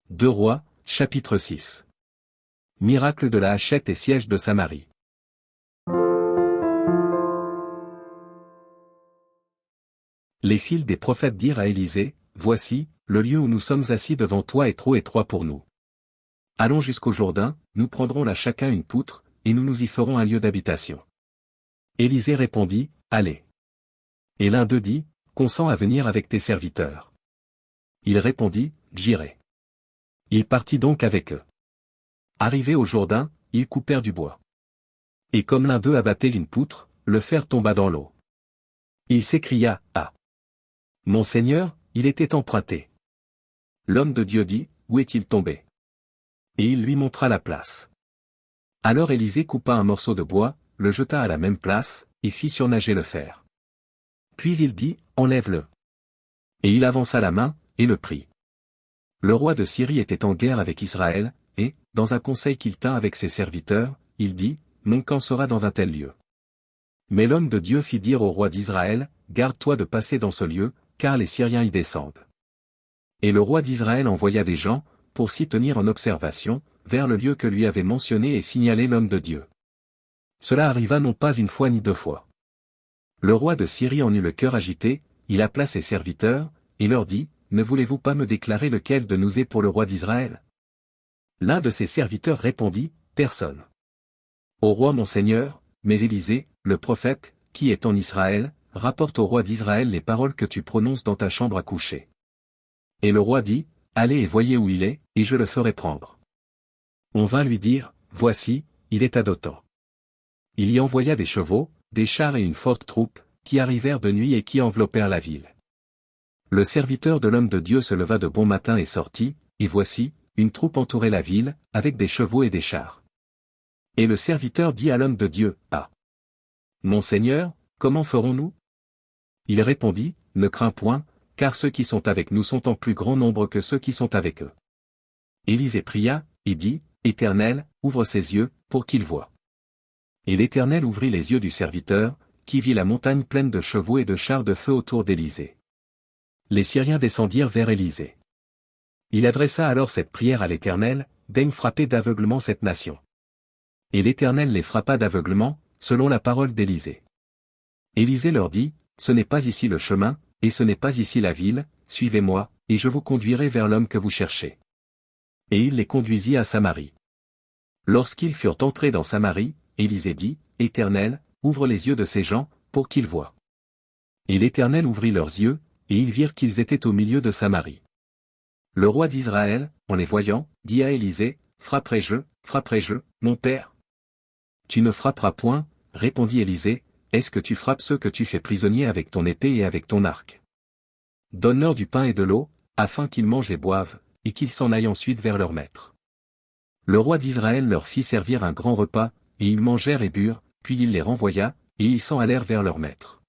2 Rois, chapitre 6. Miracle de la hachette et siège de Samarie. Les fils des prophètes dirent à Élisée, « Voici, le lieu où nous sommes assis devant toi est trop étroit pour nous. Allons jusqu'au Jourdain, nous prendrons là chacun une poutre, et nous nous y ferons un lieu d'habitation. » Élisée répondit, « Allez. » Et l'un d'eux dit, « Consens à venir avec tes serviteurs. » Il répondit, « J'irai. » Il partit donc avec eux. Arrivés au Jourdain, ils coupèrent du bois. Et comme l'un d'eux abattait une poutre, le fer tomba dans l'eau. Il s'écria, « Ah! Mon Seigneur, il était emprunté. » L'homme de Dieu dit, « Où est-il tombé ?» Et il lui montra la place. Alors Élisée coupa un morceau de bois, le jeta à la même place, et fit surnager le fer. Puis il dit, « Enlève-le. » Et il avança la main, et le prit. Le roi de Syrie était en guerre avec Israël, et, dans un conseil qu'il tint avec ses serviteurs, il dit, « Mon camp sera dans un tel lieu. » Mais l'homme de Dieu fit dire au roi d'Israël, « Garde-toi de passer dans ce lieu, car les Syriens y descendent. » Et le roi d'Israël envoya des gens, pour s'y tenir en observation, vers le lieu que lui avait mentionné et signalé l'homme de Dieu. Cela arriva non pas une fois ni deux fois. Le roi de Syrie en eut le cœur agité, il appela ses serviteurs, et leur dit, « Ne voulez-vous pas me déclarer lequel de nous est pour le roi d'Israël ?» L'un de ses serviteurs répondit, « Personne. Au roi mon seigneur, mais Élisée, le prophète, qui est en Israël, rapporte au roi d'Israël les paroles que tu prononces dans ta chambre à coucher. » Et le roi dit, « Allez et voyez où il est, et je le ferai prendre. » On vint lui dire, « Voici, il est à Dothan. » Il y envoya des chevaux, des chars et une forte troupe, qui arrivèrent de nuit et qui enveloppèrent la ville. Le serviteur de l'homme de Dieu se leva de bon matin et sortit, et voici, une troupe entourait la ville, avec des chevaux et des chars. Et le serviteur dit à l'homme de Dieu, « Ah! Mon Seigneur, comment ferons-nous » Il répondit, « Ne crains point, car ceux qui sont avec nous sont en plus grand nombre que ceux qui sont avec eux. » Élisée pria, et dit, « Éternel, ouvre ses yeux, pour qu'il voie. » Et l'Éternel ouvrit les yeux du serviteur, qui vit la montagne pleine de chevaux et de chars de feu autour d'Élisée. Les Syriens descendirent vers Élisée. Il adressa alors cette prière à l'Éternel, « Daigne frapper d'aveuglement cette nation. » Et l'Éternel les frappa d'aveuglement, selon la parole d'Élisée. Élisée leur dit, « Ce n'est pas ici le chemin, et ce n'est pas ici la ville, suivez-moi, et je vous conduirai vers l'homme que vous cherchez. » Et il les conduisit à Samarie. Lorsqu'ils furent entrés dans Samarie, Élisée dit, « Éternel, ouvre les yeux de ces gens, pour qu'ils voient. » Et l'Éternel ouvrit leurs yeux, et ils virent qu'ils étaient au milieu de Samarie. Le roi d'Israël, en les voyant, dit à Élisée, « Frapperai-je, mon père ?» « Tu ne frapperas point, » répondit Élisée, « est-ce que tu frappes ceux que tu fais prisonniers avec ton épée et avec ton arc? Donne-leur du pain et de l'eau, afin qu'ils mangent et boivent, et qu'ils s'en aillent ensuite vers leur maître. » Le roi d'Israël leur fit servir un grand repas, et ils mangèrent et burent, puis il les renvoya, et ils s'en allèrent vers leur maître.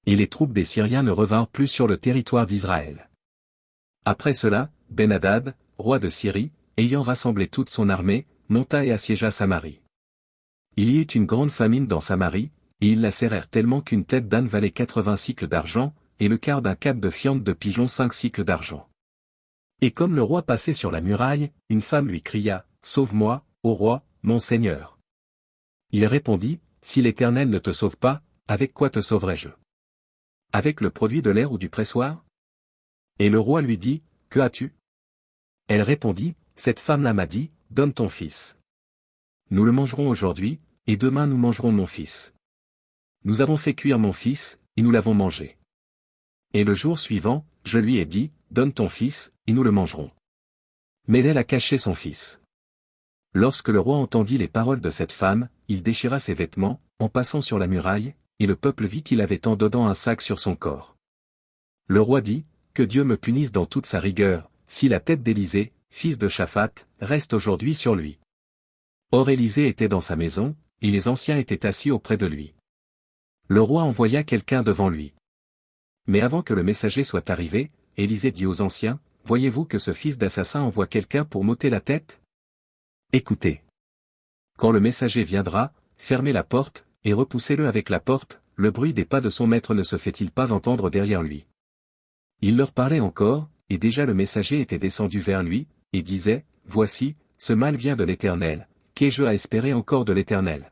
Et les troupes des Syriens ne revinrent plus sur le territoire d'Israël. Après cela, Ben-Hadad, roi de Syrie, ayant rassemblé toute son armée, monta et assiégea Samarie. Il y eut une grande famine dans Samarie, et ils la serrèrent tellement qu'une tête d'âne valait 80 cycles d'argent, et le quart d'un cap de fiente de pigeon 5 cycles d'argent. Et comme le roi passait sur la muraille, une femme lui cria, « Sauve-moi, ô roi, mon seigneur. » Il répondit, « Si l'Éternel ne te sauve pas, avec quoi te sauverai-je? Avec le produit de l'air ou du pressoir ?» Et le roi lui dit, « Que as-tu » Elle répondit, « Cette femme-là m'a dit, donne ton fils. Nous le mangerons aujourd'hui, et demain nous mangerons mon fils. Nous avons fait cuire mon fils, et nous l'avons mangé. Et le jour suivant, je lui ai dit, donne ton fils, et nous le mangerons. Mais elle a caché son fils. » Lorsque le roi entendit les paroles de cette femme, il déchira ses vêtements, en passant sur la muraille, et le peuple vit qu'il avait en dedans un sac sur son corps. Le roi dit, « Que Dieu me punisse dans toute sa rigueur, si la tête d'Élisée, fils de Shaphat, reste aujourd'hui sur lui. » Or Élisée était dans sa maison, et les anciens étaient assis auprès de lui. Le roi envoya quelqu'un devant lui. Mais avant que le messager soit arrivé, Élisée dit aux anciens, « Voyez-vous que ce fils d'assassin envoie quelqu'un pour m'ôter la tête? Écoutez. Quand le messager viendra, fermez la porte, et repoussez-le avec la porte, le bruit des pas de son maître ne se fait-il pas entendre derrière lui? » Il leur parlait encore, et déjà le messager était descendu vers lui, et disaient, Voici, ce mal vient de l'Éternel, qu'ai-je à espérer encore de l'Éternel?